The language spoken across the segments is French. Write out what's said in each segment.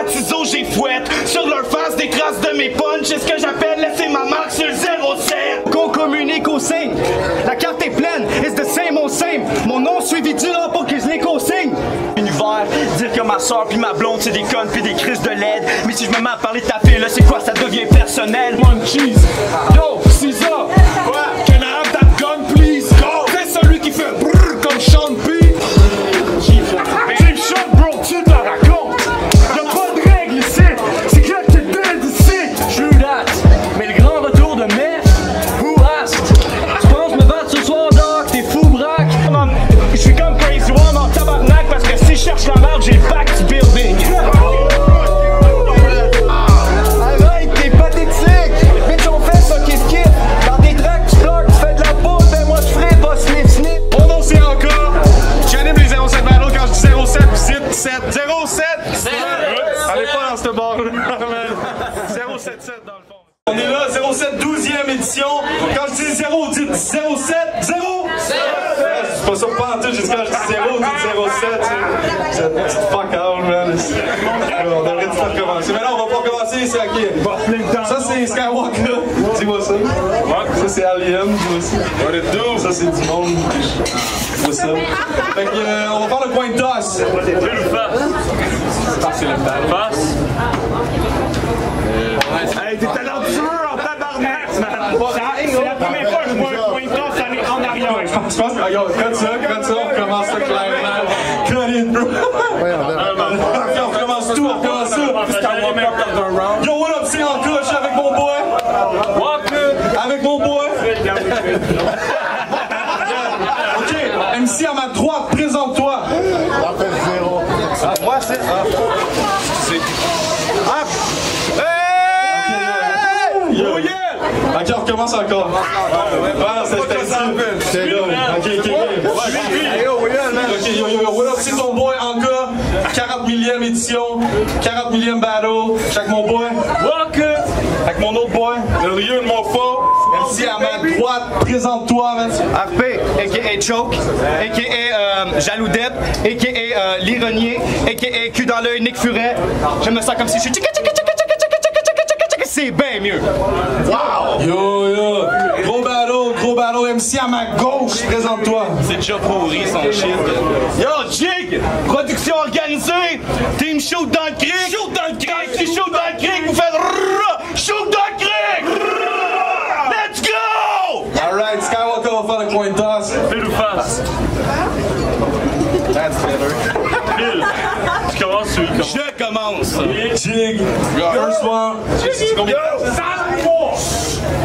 ciseaux, j'ai fouette. Sur leur face, des traces de mes punches. C'est ce que j'appelle laisser ma marque sur le 07. Qu'on communique au signe. La carte est pleine, it's the same old same. Mon nom suivi du nom pour que je les consigne. Univers, dire que ma soeur puis ma blonde c'est des connes puis des crises de LED. Mais si je me mets à parler de ta fille là, c'est quoi, ça devient personnel. Munchies. Yo, Caesar. Can I have that gun, please? C'est celui qui fait brrr comme Sean P. Chief Shot, bro, tu te la racontes. Y'a pas de règles ici. C'est clair que t'es dead ici. True that. Mais le grand retour de mai, who asked? Tu penses me battre ce soir, Doc? T'es fou, braque. Je suis comme Crazy One en tabarnak parce que si je cherche la merde, j'ai back to building. Arrête, t'es pathétique. Bitch, on fait ça qui skip. Dans tes tracks, tu pleures, tu fais de la poudre. Ben moi, je ferai pas sniff sniff. Mon nom c'est encore. J'anime les 07 battles quand je dis 07, vous dites 7. 07! Allez pas dans ce bar-là. 077 dans le fond. On est là, 07 12e édition. Quand je dis 0, vous dites 07, 0! C'est pas ça pas en tout, jusqu'à je dis 0, vous dites 07. C'est une petite fuck out, man. On devrait tout faire commencer. Mais là, on va pas commencer, c'est à qui? Ça, c'est Skywalker. Dis-moi ça. Ça, c'est Alien. Dis-moi ça. Ça, c'est du monde. Dis-moi ça. Fait que, on va faire le coin de toss. C'est le passe. Hey, t'es talentueux en tabarnak, man! C'est la première fois que je vois un point de toss aller en arrière. Je pense que, regarde, quand ça, on recommence ça clairement. Cut it, bro. On recommence tout, on recommence ça. Yo, what up, c'est encore, je suis avec mon boy. Avec mon boy. Ok, MC à ma droite, présente-toi. Moi, c'est. Yo, yeah! Ok, on recommence encore. C'est là. Ok, yo, what up, c'est ton boy encore. 40 millième édition, 40 millième battle. Check mon boy. Avec mon autre boy. Le lieu de mon faux. Merci à ma droite, présente-toi, man. RP, a.k.a. Choke, a.k.a. Jaloudette, a.k.a. L'Ironier, a.k.a. Cul dans l'œil, Nick Furet. Je me sens comme si je suis c'est bien mieux. Wow! Yo! Gros battle, MC à ma gauche, présente-toi. C'est déjà pourri son shit. Yo, Jig! Production organisée! Team Shoot dans le creek! Shoot dans le creek! Qui shoot dans le creek, vous faites shoot dans le creek! Let's go! Alright, Skywalker va faire le coin de toss. Pile ou face? That's better. Pile. Tu commences celui qui commence. Je commence! Jig, first one.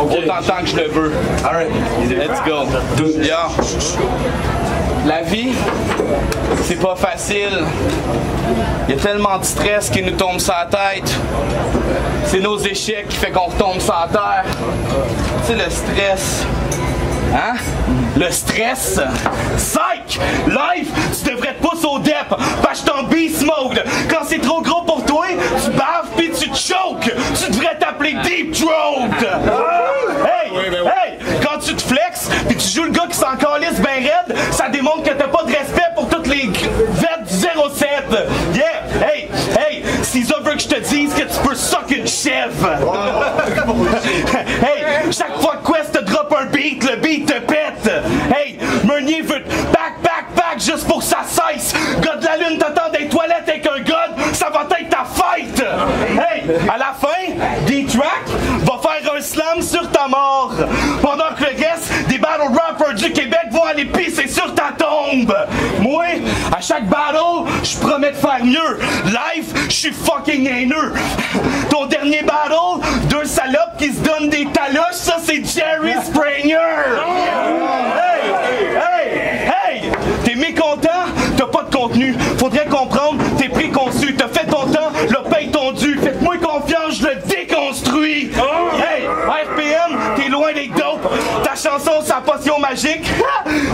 Autant de temps que je le veux. Alright. Let's go. Yo. La vie, c'est pas facile. Il y a tellement de stress qui nous tombe sur la tête. C'est nos échecs qui fait qu'on retombe sur la terre. Tu sais, le stress. Hein? Le stress. Psych! Life, tu devrais te pousser au dep. Parce que je suis en beast mode. Quand c'est trop gros pour toi, tu baves pis tu te choques. Tu devrais t'appeler Deep Throat. Hey! Quand tu te flexes pis tu joues le gars qui s'en calisse ben raide, ça démontre que t'as pas de respect pour toutes les vêtes du 07. Yeah! Hey! Caesar veut que je te dise que tu peux suck une chèvre. Hey! Chaque fois que Quest te drop un beat, le beat te pète. Hey! Meunier veut back juste pour que ça cesse. Gars de la lune t'attend des toilettes avec un god, ça va être ta fête. Hey! À la fin, D-Track va faire un slam sur ta mort. Pendant que le reste des battle rappers du Québec vont aller pisser sur ta tombe. Moi, à chaque battle, je promets de faire mieux. Live, je suis fucking haineux. Ton dernier battle, deux salopes qui se donnent des taloches, ça c'est Jerry Springer. Hey! T'es mécontent? T'as pas de contenu. Faudrait comprendre, t'es préconçu. T'as fait ton temps, le paye ton dû. Faites-moi confiance, je le déconstruis. Hey! RPM, t'es loin des dopes. Ta chanson, c'est la potion magique.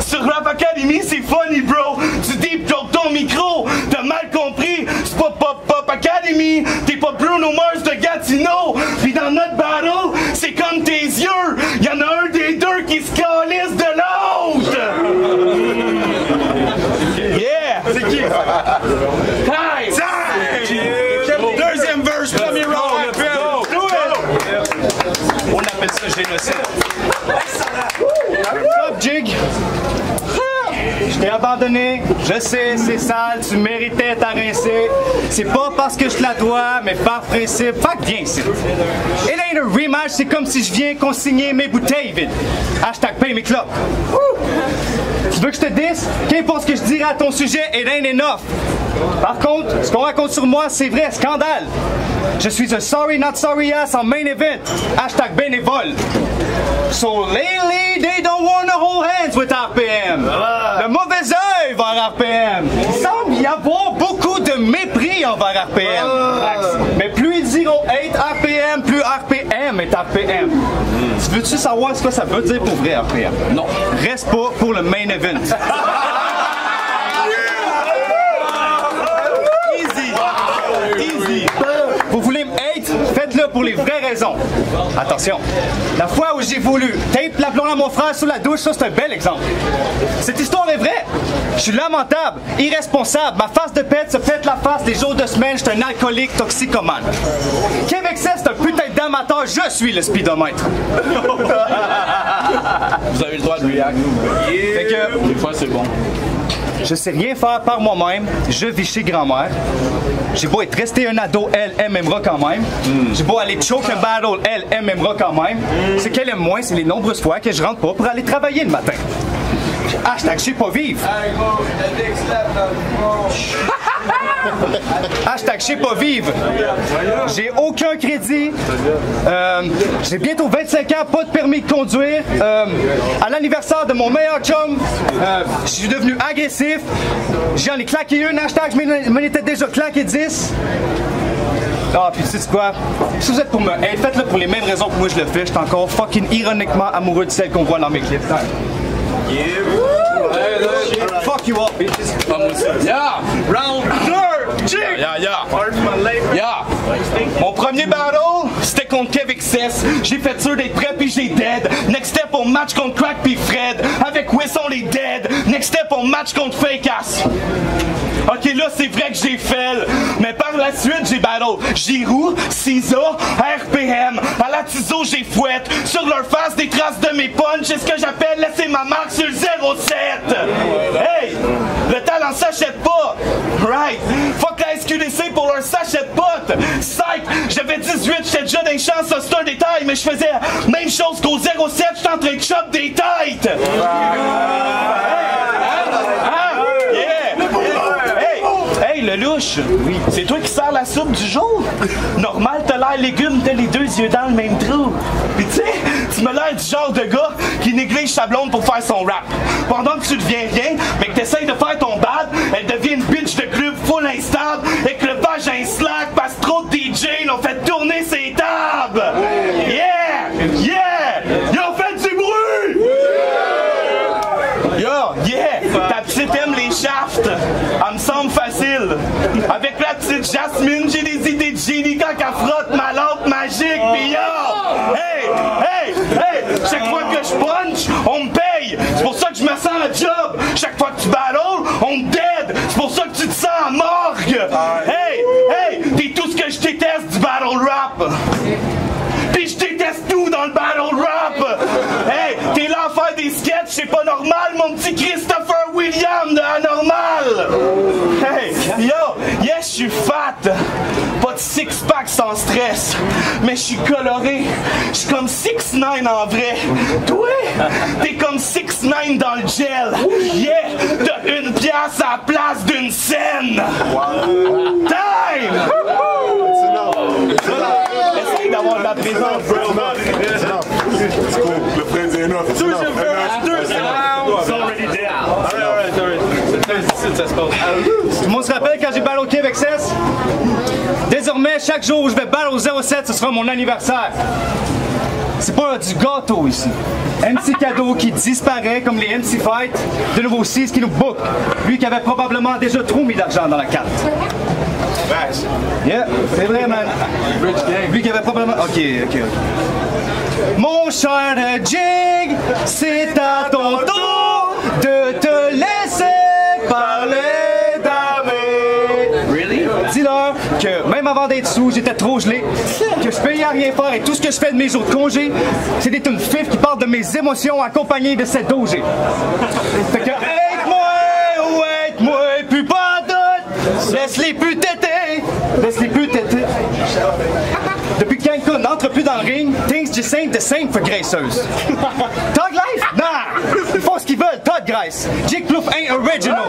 Sur Rap Academy, c'est funny, bro. Tu deep joke ton micro. T'as mal compris, c'est pas Pop Academy. T'es pas Bruno Mars de Gatineau. Pis dans notre battle, c'est comme tes yeux. Y'en a un des deux qui se calisse de l'autre. Yeah! C'est qui? Time! Deuxième génocide. Stop, Jig! Je t'ai abandonné, je sais, c'est sale, tu méritais ta rincée. C'est pas parce que je te la dois, mais par principe, fuck, viens ici. It ain't a rematch, c'est comme si je viens consigner mes bouteilles vides. Hashtag paye mes clopes. Tu veux que je te dise? Qu'importe ce que je dirai à ton sujet, it ain't enough. Par contre, ce qu'on raconte sur moi, c'est vrai, scandale. Je suis un sorry not sorry ass en main event. Hashtag bénévole. So lately, they don't wanna hold hands with RPM. Le mauvais œil vers RPM. Il semble y avoir beaucoup de mépris envers RPM. Mais plus ils diront hate RPM, plus RPM est RPM. Tu veux-tu savoir ce que ça veut dire pour vrai RPM? Non. Reste pas pour le main event. Easy. Vous voulez me hate? Faites-le pour les vraies raisons. Attention, la fois où j'ai voulu tape la blonde à mon frère sous la douche, ça c'est un bel exemple. Cette histoire est vraie. Je suis lamentable, irresponsable, ma face de pète se pète la face les jours de semaine, je suis un alcoolique toxicomane. Québec c'est un putain d'amateur, je suis le speedomètre. Vous avez le droit de react. Fait que, Des fois, c'est bon. je sais rien faire par moi-même, je vis chez grand-mère. J'ai beau être resté un ado, elle m'aimera quand même. J'ai beau aller choke un battle, elle m'aimera quand même. Ce qu'elle aime moins, c'est les nombreuses fois que je rentre pas pour aller travailler le matin. Hashtag je sais pas vivre. Hashtag je sais pas vivre. J'ai aucun crédit. J'ai bientôt 25 ans, pas de permis de conduire. À l'anniversaire de mon meilleur chum, je suis devenu agressif. J'en ai claqué une. Hashtag je m'en étais déjà claqué 10. Ah, puis tu sais quoi? Si vous êtes pour me hate, faites-le pour les mêmes raisons que moi je le fais. Je suis encore fucking ironiquement amoureux de celle qu'on voit dans mes clips. Fuck you up, bitches. Yeah! Round 2! Yeah! Mon premier battle, c'était contre Kev XS. J'ai fait sûr d'être prêt puis j'ai dead. Next step, on match contre Crack puis Fred. Avec Wiss, on est dead. Next step, on match contre Fake Ass. Ok, là, c'est vrai que j'ai fail. Mais par la suite, j'ai battle Giroud, Cisa, RPM. À la Tizo, j'ai fouette. Sur leur face, des traces de mes punches. C'est ce que j'appelle laisser ma marque sur le 07. Hey! Le talent s'achète pas. Right? Fuck la SQDC pour leur s'achète pas. Psych! J'avais 18, j'étais déjà dans les chances, ça c'est un détail. Mais je faisais même chose qu'au 07, j'étais en train de chop des têtes. Hey, le louche! Oui. C'est toi qui sers la soupe du jour? Normal, t'as l'air légume, t'as les deux yeux dans le même trou. Pis tu sais, tu me l'air du genre de gars qui néglige sa blonde pour faire son rap. Pendant que tu deviens rien, mais que t'essayes de faire ton bad, elle devient une bitch de club full instable et que le vagin slack parce que trop de DJ l'ont fait tourner ses tables! Yeah! Yeah! Ils ont fait du bruit! Yo, yeah! Ta petite aime les shafts. Elle me semble facile. Avec la petite Jasmine, j'ai des idées de génie quand elle frotte ma lampe magique. Pis yo! Hey! Chaque fois que je punch, on me paye. C'est pour ça que je me sens à job. Chaque fois que tu battles, on me dead. C'est pour ça que tu te sens en morgue. Hey! T'es tout ce que je déteste du battle rap. Pis je déteste tout dans le battle rap. Hey, t'es là à faire des sketchs, c'est pas normal, mon petit Christopher William de Anormal. Hey, yo, yes, je suis fat. Pas de six-pack sans stress. Mais je suis coloré. Je suis comme 6ix9ine en vrai. Toi, t'es comme 6ix9ine dans le gel. Yeah, t'as une pièce à la place d'une scène. Time! Essaye d'avoir de la présence, bro. C'est cool. Le friend est enough. Deuxième verse, deuxième round. It's already dead. Tout le monde se rappelle quand j'ai battle Kev XS? Désormais, chaque jour où je vais battle au 07, ce sera mon anniversaire. C'est pas du gâteau ici. MC Cadeau qui disparaît comme les MC Fight. De nouveau 6 qui nous book. Lui qui avait probablement déjà trop mis d'argent dans la carte. Yeah, c'est vrai, man. Lui qui avait probablement... Ok. Mon cher Jig, c'est à ton tour de te laisser parler d'amour. Really? Dis-leur que même avant d'être sous, j'étais trop gelé, que je payais à rien faire et tout ce que je fais de mes jours de congé, c'est des tunes fifs qui parlent de mes émotions accompagnées de cette dogé. Fait que hate-moi, puis pas d'autre, laisse-les plus téter, laisse-les plus téter. Depuis que Cancun n'entre plus dans le ring, things just ain't the same for graisseuse. Tug Life? Nah! Ils font ce qu'ils veulent, Todd Grace. Jake Plouffe ain't original.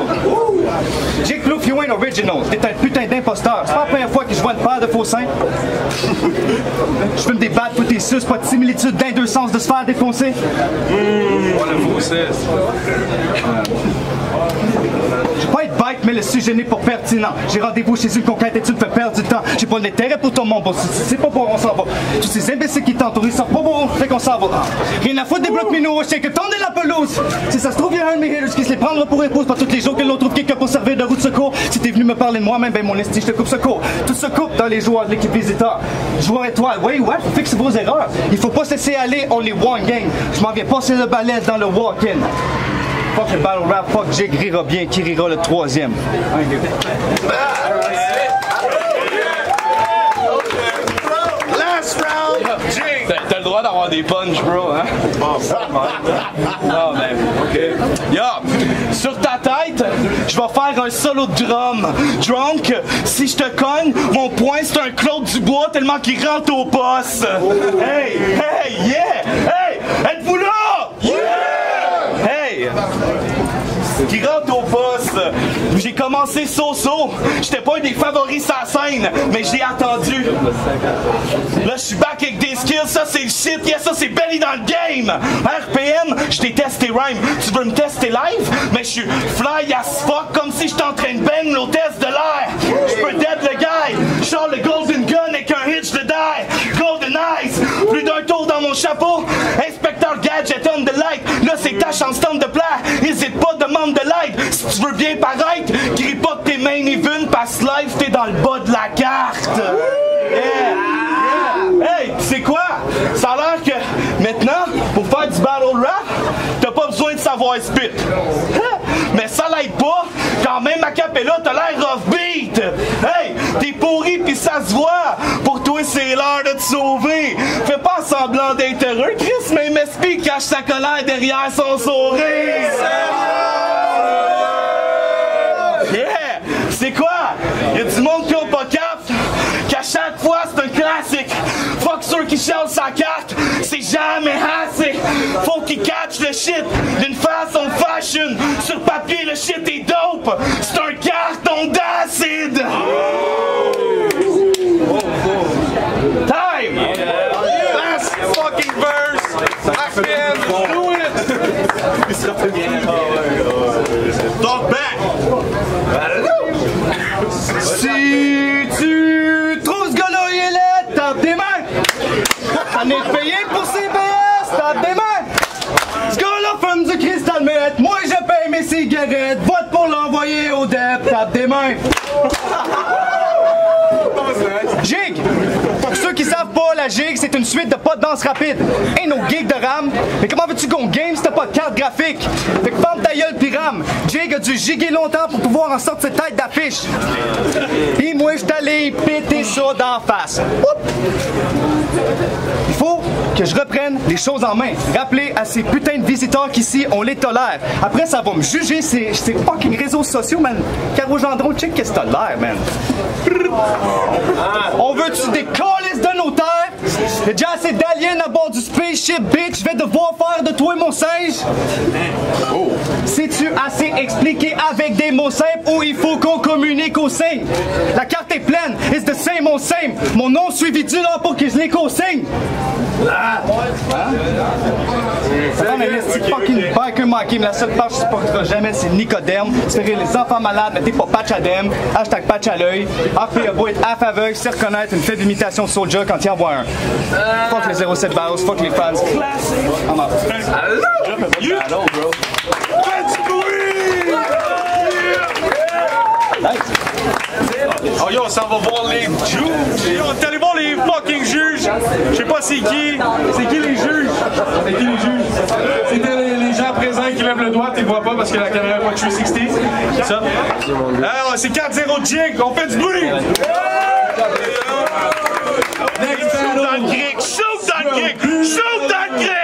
Jake Plouffe, you ain't original. T'es un putain d'imposteur. C'est pas la première fois que je vois une paire de faux seins. Je fume des battes pour tes suces, pas de similitude d'un deux sens de se faire défoncer. Le faux cesse. Je vais pas être bête, mais le sujet n'est pas pertinent. J'ai rendez-vous chez une conquête et tu me fais perdre du temps. J'ai pas l'intérêt pour ton monde, c'est pas pour on s'en va. Tous ces imbéciles qui t'entourent, ils sont pas beaux, fait qu'on s'en va. Rien à foutre des blocs minous, je sais que tendre la pelouse. Si ça se trouve, il y a un de mes haters qui se les prendra pour épouse. Pas tous les jours que l'on trouve quelqu'un pour servir de roue de secours. Si t'es venu me parler de moi-même, ben mon esti, je te coupe secours. Tout se coupe dans les joueurs de l'équipe visiteur. Joueur étoile, ouais, fixe vos erreurs. Il faut pas se laisser aller, only one game. Je m'en viens passer le balai dans le walk-in. Fuck le battle rap, fuck Jake rira bien, qui rira le troisième. Last round, Jake. T'as le droit d'avoir des punch, bro, hein? Non, mais, ok. Yo, sur ta tête, je vais faire un solo de drum. Drunk, si je te cogne, mon poing c'est un Claude Dubois tellement qu'il rentre au poste. Hey, yeah! Hey, êtes-vous là? Yeah! Hey! Qui rentre au poste. J'ai commencé so-so. J'étais pas un des favoris sur la scène, mais j'ai attendu. Là, je suis back avec des skills. Ça, c'est le shit. Yeah, ça, c'est belly dans le game. RPM, je t'ai testé rhyme. Tu veux me tester live? Mais je suis fly as fuck, comme si j'étais en train de bang l'hôtesse de l'air. Je peux dead le guy. Genre le golden gun avec un hitch de die. Golden eyes. Plus d'un tour dans mon chapeau. Inspecteur Gadget on the light. Là, c'est ta chance de plaire. Hésite pas, demande de l'aide. Si tu veux bien paraître, crie pas que t'es main even, passe live, t'es dans le bas de la carte. Yeah. Hey, tu sais quoi? Ça a l'air que maintenant, pour faire du battle rap, t'as pas besoin de savoir spit. Mais ça l'aide pas, quand même à Capella, t'as l'air off-beat. Hey, t'es pourri pis ça se voit. Pour toi, c'est l'heure de te sauver. Fais pas semblant d'être heureux, Chris, mais MSP cache sa colère derrière son sourire. Yeah! C'est quoi? Y'a du monde qui ont pas cap, qu'à chaque fois c'est un classique. Fuck ceux qui chialent sa carte, c'est jamais assez. Faut qu'ils catch le shit d'une façon fashion. Sur papier, le shit est dope. C'est un carton d'acide. Time! Last fucking verse. Again, do it. Talk back. Si tu trouves ce gars-là, il est laid, tape des mains. On est payé pour ses BS, tape des mains. Ce gars-là fume du cristal meth, moi je paye mes cigarettes. Vote pour l'envoyer au DEP, tape des mains. Jig! Pour ceux qui savent pas, la jig, c'est une suite de pas de danse rapide. Et nos gigs de rame. Mais comment veux-tu qu'on game si t'as pas de carte graphique? Fait que ferme ta gueule pis rame. Jig a dû giguer longtemps pour pouvoir en sortir tête d'affiche. Pis moi, j'suis allé péter ça d'en face. Oups! Il faut que je reprenne les choses en main. Rappeler à ces putains de visiteurs qu'ici, on les tolère. Après, ça va me juger ces fucking réseaux sociaux, man. Caro Gendron, check qu'est-ce que t'as l'air, man. On veut-tu des calices de nos terres? Y'a déjà assez d'aliens à bord du spaceship, bitch. Je vais devoir faire de toi mon singe. Sais-tu assez expliquer avec des mots simples ou il faut qu'on communique au signe? La carte est pleine, it's the same, on same. Mon nom suivi du nom pour que je les consigne. Fucking biker marking, la seule page que je supporterai jamais, c'est Nicodème. C'est les enfants malades, mettez pas patch à dem, hashtag patch à l'œil. AP a beau être half aveugle, c'est reconnaître une faible imitation de Soulja quand il en voit un. Fuck les 07 battles, fuck les fans. I'm out. Hello, bro. Oh yo, ça va voir les juges. Yo, t'es allé voir les fucking juges. Je sais pas c'est qui. C'est qui les juges? C'est qui les juges? C'était les gens présents qui lèvent le doigt, tu les vois pas parce que la caméra est pas 360. Ça. Alors, c'est 4-0 Jig, on fait du bruit! Shoot dans le cric! Shoot dans le cric! Shoot dans le cric!